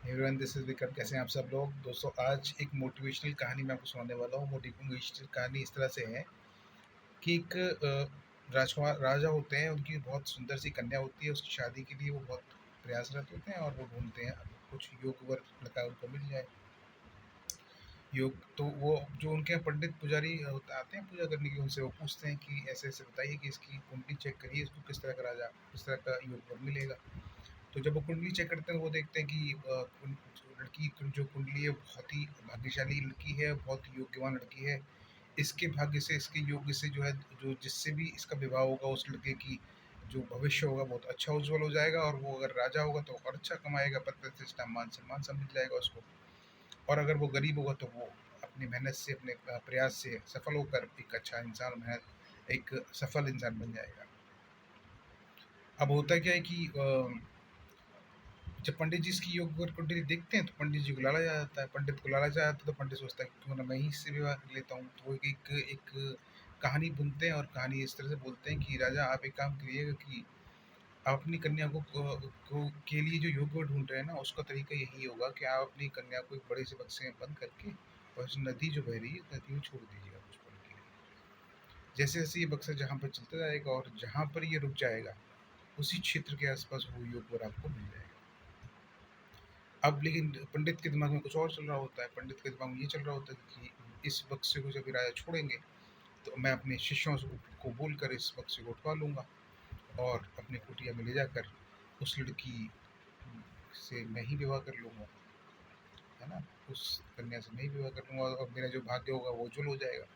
Everyone, this is Vikram. कैसे हैं आप सब लोग? दोस्तों, आज एक मोटिवेशनल कहानी मैं आपको सुनाने वाला हूँ। मोटिवेशनल कहानी इस तरह से है कि एक राजकुमार राजा होते हैं। उनकी बहुत सुंदर सी कन्या होती है। उसकी शादी के लिए वो बहुत प्रयासरत होते हैं और वो ढूंढते हैं कुछ योग्य वर लड़का उनको मिल जाए। योग तो वो जो उनके यहाँ पंडित पुजारी आते हैं पूजा करने के, उनसे वो पूछते हैं कि ऐसे ऐसे बताइए कि इसकी कुंडली चेक करिए, इसको किस तरह का राजा, किस तरह का योग वर मिलेगा। तो जब वो कुंडली चेक करते हैं, वो देखते हैं कि लड़की जो कुंडली है बहुत ही भाग्यशाली लड़की है, बहुत ही योग्यवान लड़की है। इसके भाग्य से, इसके योग्य से जो है, जो जिससे भी इसका विवाह होगा, उस लड़के की जो भविष्य होगा बहुत अच्छा उज्जवल हो जाएगा, और वो अगर राजा होगा तो और अच्छा कमाएगा, पद प्रतिष्ठा मान सम्मान सब मिल जाएगा उसको। और अगर वो गरीब होगा तो वो अपनी मेहनत से, अपने प्रयास से सफल होकर एक अच्छा इंसान, मेहनत एक सफल इंसान बन जाएगा। अब होता क्या है कि जब पंडित जी इसकी योग और कुंडली देखते हैं तो पंडित जी को लालच आ जाता है। पंडित को लालच आ जाता है तो पंडित सोचता है कि क्यों ना मैं ही इससे विवाह कर लेता हूँ। तो वो एक एक कहानी बुनते हैं और कहानी इस तरह से बोलते हैं कि राजा, आप एक काम करिएगा कि आप अपनी कन्या को के लिए जो योग ढूंढ रहे हैं ना, उसका तरीका यही होगा कि आप अपनी कन्या को एक बड़े से बक्से में बंद करके और उस नदी जो बह रही है, नदी में छोड़ दीजिएगा कुछ पल के लिए। जैसे जैसे ये बक्सा जहाँ पर चलता जाएगा और जहाँ पर ये रुक जाएगा, उसी क्षेत्र के आसपास वो योग आपको मिल जाएगा। अब लेकिन पंडित के दिमाग में कुछ और चल रहा होता है। पंडित के दिमाग में ये चल रहा होता है कि इस बक्से को जब राजा छोड़ेंगे तो मैं अपने शिष्यों को बोलकर इस बक्से को उठवा लूँगा और अपने कुटिया में ले जाकर उस लड़की से मैं ही विवाह कर लूँगा, है ना? उस कन्या से मैं ही विवाह कर लूँगा और मेरा जो भाग्य होगा वो उज्जवल हो जाएगा।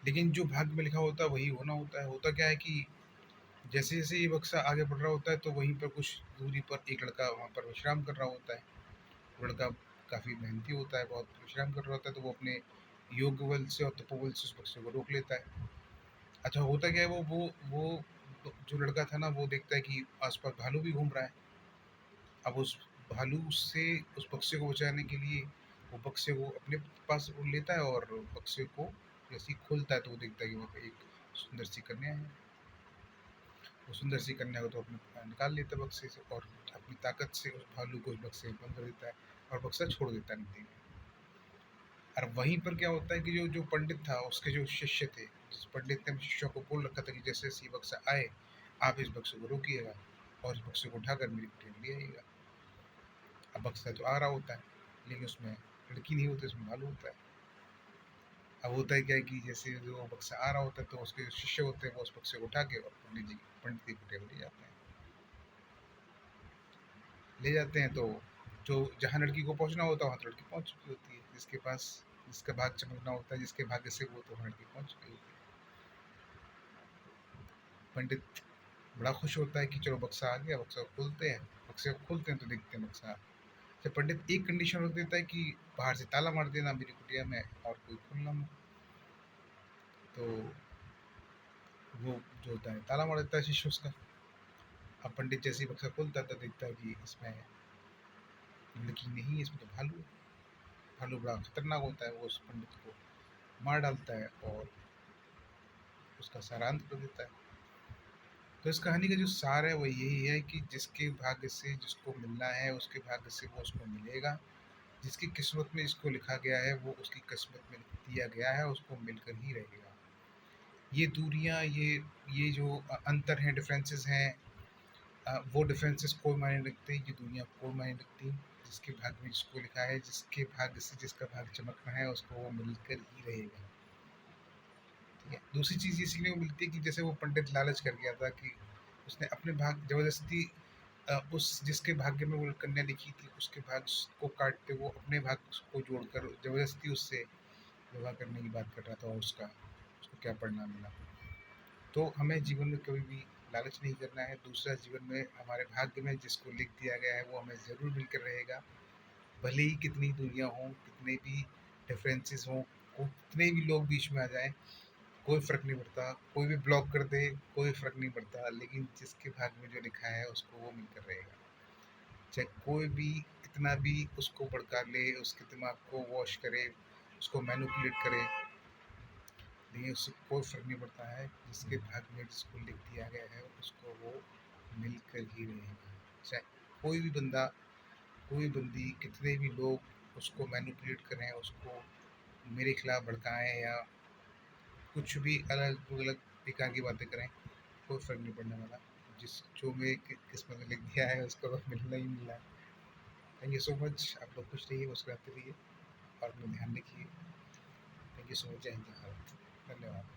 लेकिन जो भाग्य में लिखा होता है वही होना होता है। होता क्या है कि जैसे जैसे ये बक्सा आगे बढ़ रहा होता है तो वहीं पर कुछ दूरी पर एक लड़का वहाँ पर विश्राम कर रहा होता है। लड़का काफ़ी मेहनती होता है, बहुत विश्राम कर रहा होता है, तो वो अपने योग बल से और तपोबल से उस पक्षी को रोक लेता है। अच्छा, होता क्या है, वो जो लड़का था ना, वो देखता है कि आसपास भालू भी घूम रहा है। अब उस भालू से उस पक्षी को बचाने के लिए वो पक्षी को अपने पास वो लेता है और पक्षी को जैसे ही खोलता है तो वो देखता है कि वहाँ पे एक सुंदर सी कन्या है। वो सुंदर सी कन्या को तो अपने निकाल लेता है बक्से से और अपनी ताकत से उस भालू को उस बक्से में बंद कर देता है और बक्सा छोड़ देता है नदी में। और वहीं पर क्या होता है कि जो जो पंडित था, उसके जो शिष्य थे, जिस पंडित ने शिष्यों को बोल रखा था कि जैसे जैसे ये बक्सा आए, आप इस बक्से को रोकिएगा और इस बक्से को उठाकर मेरी कुटिया में ले आइएगा। अब बक्सा तो आ रहा होता है, लेकिन उसमें लड़की नहीं होती, उसमें भालू होता है। अब होता है क्या है कि जैसे जो बक्सा आ रहा होता है तो उसके जो शिष्य होते हैं वो उस बक्से को उठा के और पंडित की कुटिया में ले जाते हैं। ले जाते हैं तो जो जहाँ लड़की को पहुँचना होता है वहाँ तो लड़की पहुँच चुकी होती है। जिसके पास जिसका भाग चमकना होता है, जिसके भाग्य से, वो तो वहाँ लड़की पहुँच चुकी होती है। पंडित बड़ा खुश होता है कि चलो बक्सा आ गया। बक्सा खोलते हैं, बक्से को खोलते हैं तो देखते हैं बक्सा। जब पंडित एक कंडीशन रख देता है कि बाहर से ताला मार देना मेरी कुटिया में और कोई खोलना मत। तो वो जो होता है ताला मार देता है शिष्य उसका। अब पंडित जैसे ही बक्सा खोलता है तो देखता है कि इसमें लड़की नहीं है, इसमें तो भालू है। भालू बड़ा खतरनाक होता है, वो उस पंडित को मार डालता है और उसका सारा अंत कर देता है। तो इस कहानी का जो सार है वो यही है कि जिसके भाग्य से जिसको मिलना है, उसके भाग्य से वो उसको मिलेगा। जिसकी किस्मत में इसको लिखा गया है वो उसकी किस्मत में दिया गया है, उसको मिलकर ही रहेगा। ये दूरियां, ये जो अंतर हैं, डिफरेंसेस हैं, वो डिफरेंसेस कोई मायने नहीं रखते, ये दुनिया कोई मायने नहीं रखती। जिसके भाग्य में जिसको लिखा है, जिसके भाग्य से जिसका भाग्य चमकना है, उसको वो मिलकर ही रहेगा। ठीक है। दूसरी चीज़ इसीलिए मिलती है कि जैसे वो पंडित लालच कर गया था कि उसने अपने भाग जबरदस्ती उस जिसके भाग्य में वो कन्या लिखी थी उसके भाग्य को काटते वो अपने भाग्य को जोड़कर जबरदस्ती उससे विवाह करने की बात कर रहा था, और उसको क्या परिणाम मिला। तो हमें जीवन में कभी भी लालच नहीं करना है। दूसरा, जीवन में हमारे भाग्य में जिसको लिख दिया गया है वो हमें ज़रूर मिलकर रहेगा। भले ही कितनी दूरियां हों, कितने भी डिफरेंसेस हों, कितने भी लोग बीच में आ जाएं, कोई फ़र्क नहीं पड़ता। कोई भी ब्लॉक कर दे, कोई फ़र्क नहीं पड़ता। लेकिन जिसके भाग्य में जो लिखा है उसको वो मिलकर रहेगा। चाहे कोई भी कितना भी उसको भड़का ले, उसके दिमाग को वॉश करे, उसको मैनिपुलेट करे, लेकिन उससे कोई फ़र्क नहीं पड़ता है। जिसके भाग्य में जिसको लिख दिया गया है उसको वो मिलकर ही रहेगा। चाहे कोई भी बंदा कोई बंदी, कितने भी लोग उसको मैनिपुलेट करें, उसको मेरे खिलाफ भड़काएँ या कुछ भी अलग-अलग प्रकार की बातें करें, कोई फ़र्क नहीं पड़ने वाला। जिस जो मेरी किस्मत में लिख दिया है उसको बस मिलना ही मिलना है। Thank you so much. आप लोग खुश रहिए, मुस्कुराते रहिए और अपना ध्यान रखिए। Thank you so much. जय हिंद, जय भारत। धन्यवाद।